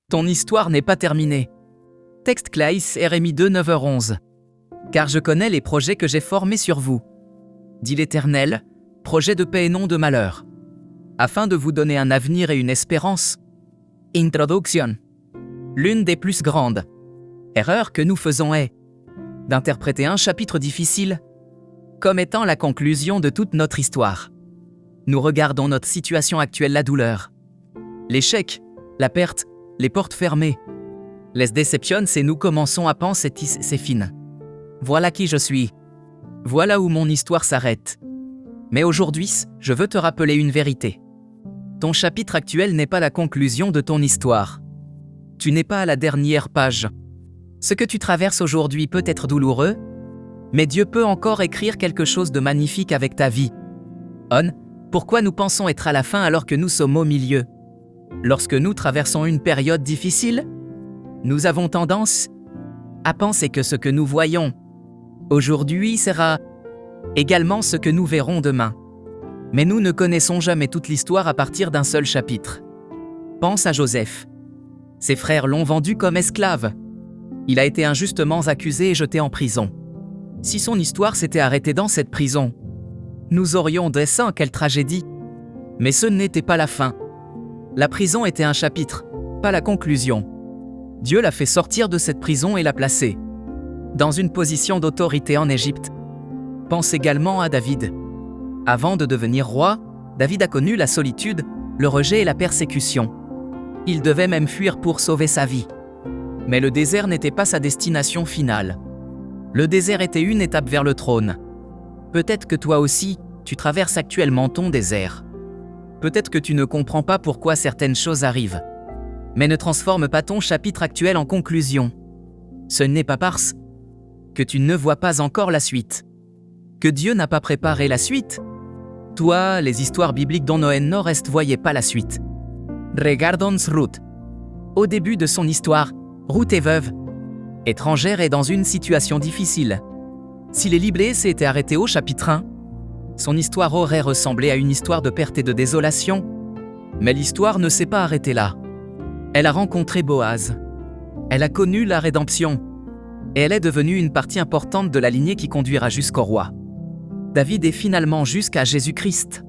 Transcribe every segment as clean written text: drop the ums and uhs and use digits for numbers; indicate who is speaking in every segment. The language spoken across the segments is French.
Speaker 1: Ton histoire n'est pas terminée. Texte Claïs Rémi 2, 9h11. Car je connais les projets que j'ai formés sur vous, dit l'Éternel, projets de paix et non de malheur, afin de vous donner un avenir et une espérance. Introduction. L'une des plus grandes erreurs que nous faisons est d'interpréter un chapitre difficile comme étant la conclusion de toute notre histoire. Nous regardons notre situation actuelle, la douleur, l'échec, la perte, les portes fermées, les déceptions, et nous commençons à penser c'est fini. Voilà qui je suis. Voilà où mon histoire s'arrête. Mais aujourd'hui, je veux te rappeler une vérité. Ton chapitre actuel n'est pas la conclusion de ton histoire. Tu n'es pas à la dernière page. Ce que tu traverses aujourd'hui peut être douloureux, mais Dieu peut encore écrire quelque chose de magnifique avec ta vie. Pourquoi nous pensons être à la fin alors que nous sommes au milieu? Lorsque nous traversons une période difficile, nous avons tendance à penser que ce que nous voyons aujourd'hui sera également ce que nous verrons demain. Mais nous ne connaissons jamais toute l'histoire à partir d'un seul chapitre. Pense à Joseph. Ses frères l'ont vendu comme esclave. Il a été injustement accusé et jeté en prison. Si son histoire s'était arrêtée dans cette prison, nous aurions dressé quelle tragédie. Mais ce n'était pas la fin. La prison était un chapitre, pas la conclusion. Dieu l'a fait sortir de cette prison et l'a placé dans une position d'autorité en Égypte. Pense également à David. Avant de devenir roi, David a connu la solitude, le rejet et la persécution. Il devait même fuir pour sauver sa vie. Mais le désert n'était pas sa destination finale. Le désert était une étape vers le trône. Peut-être que toi aussi, tu traverses actuellement ton désert. Peut-être que tu ne comprends pas pourquoi certaines choses arrivent. Mais ne transforme pas ton chapitre actuel en conclusion. Ce n'est pas parce que tu ne vois pas encore la suite que Dieu n'a pas préparé la suite. Toi, les histoires bibliques dont Noé ne voyait pas la suite. Regardons Ruth. Au début de son histoire, Ruth est veuve, étrangère et dans une situation difficile. Si les Librés s'étaient arrêtés au chapitre 1, son histoire aurait ressemblé à une histoire de perte et de désolation. Mais l'histoire ne s'est pas arrêtée là. Elle a rencontré Boaz. Elle a connu la rédemption. Et elle est devenue une partie importante de la lignée qui conduira jusqu'au roi David et finalement jusqu'à Jésus-Christ.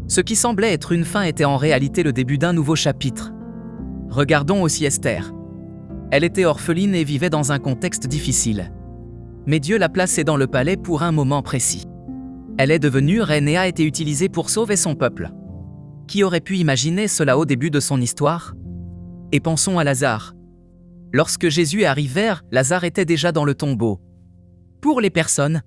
Speaker 1: Ce qui semblait être une fin était en réalité le début d'un nouveau chapitre. Regardons aussi Esther. Elle était orpheline et vivait dans un contexte difficile. Mais Dieu l'a placée dans le palais pour un moment précis. Elle est devenue reine et a été utilisée pour sauver son peuple. Qui aurait pu imaginer cela au début de son histoire? Et pensons à Lazare. Lorsque Jésus arrivèrent, Lazare était déjà dans le tombeau. Pour les personnes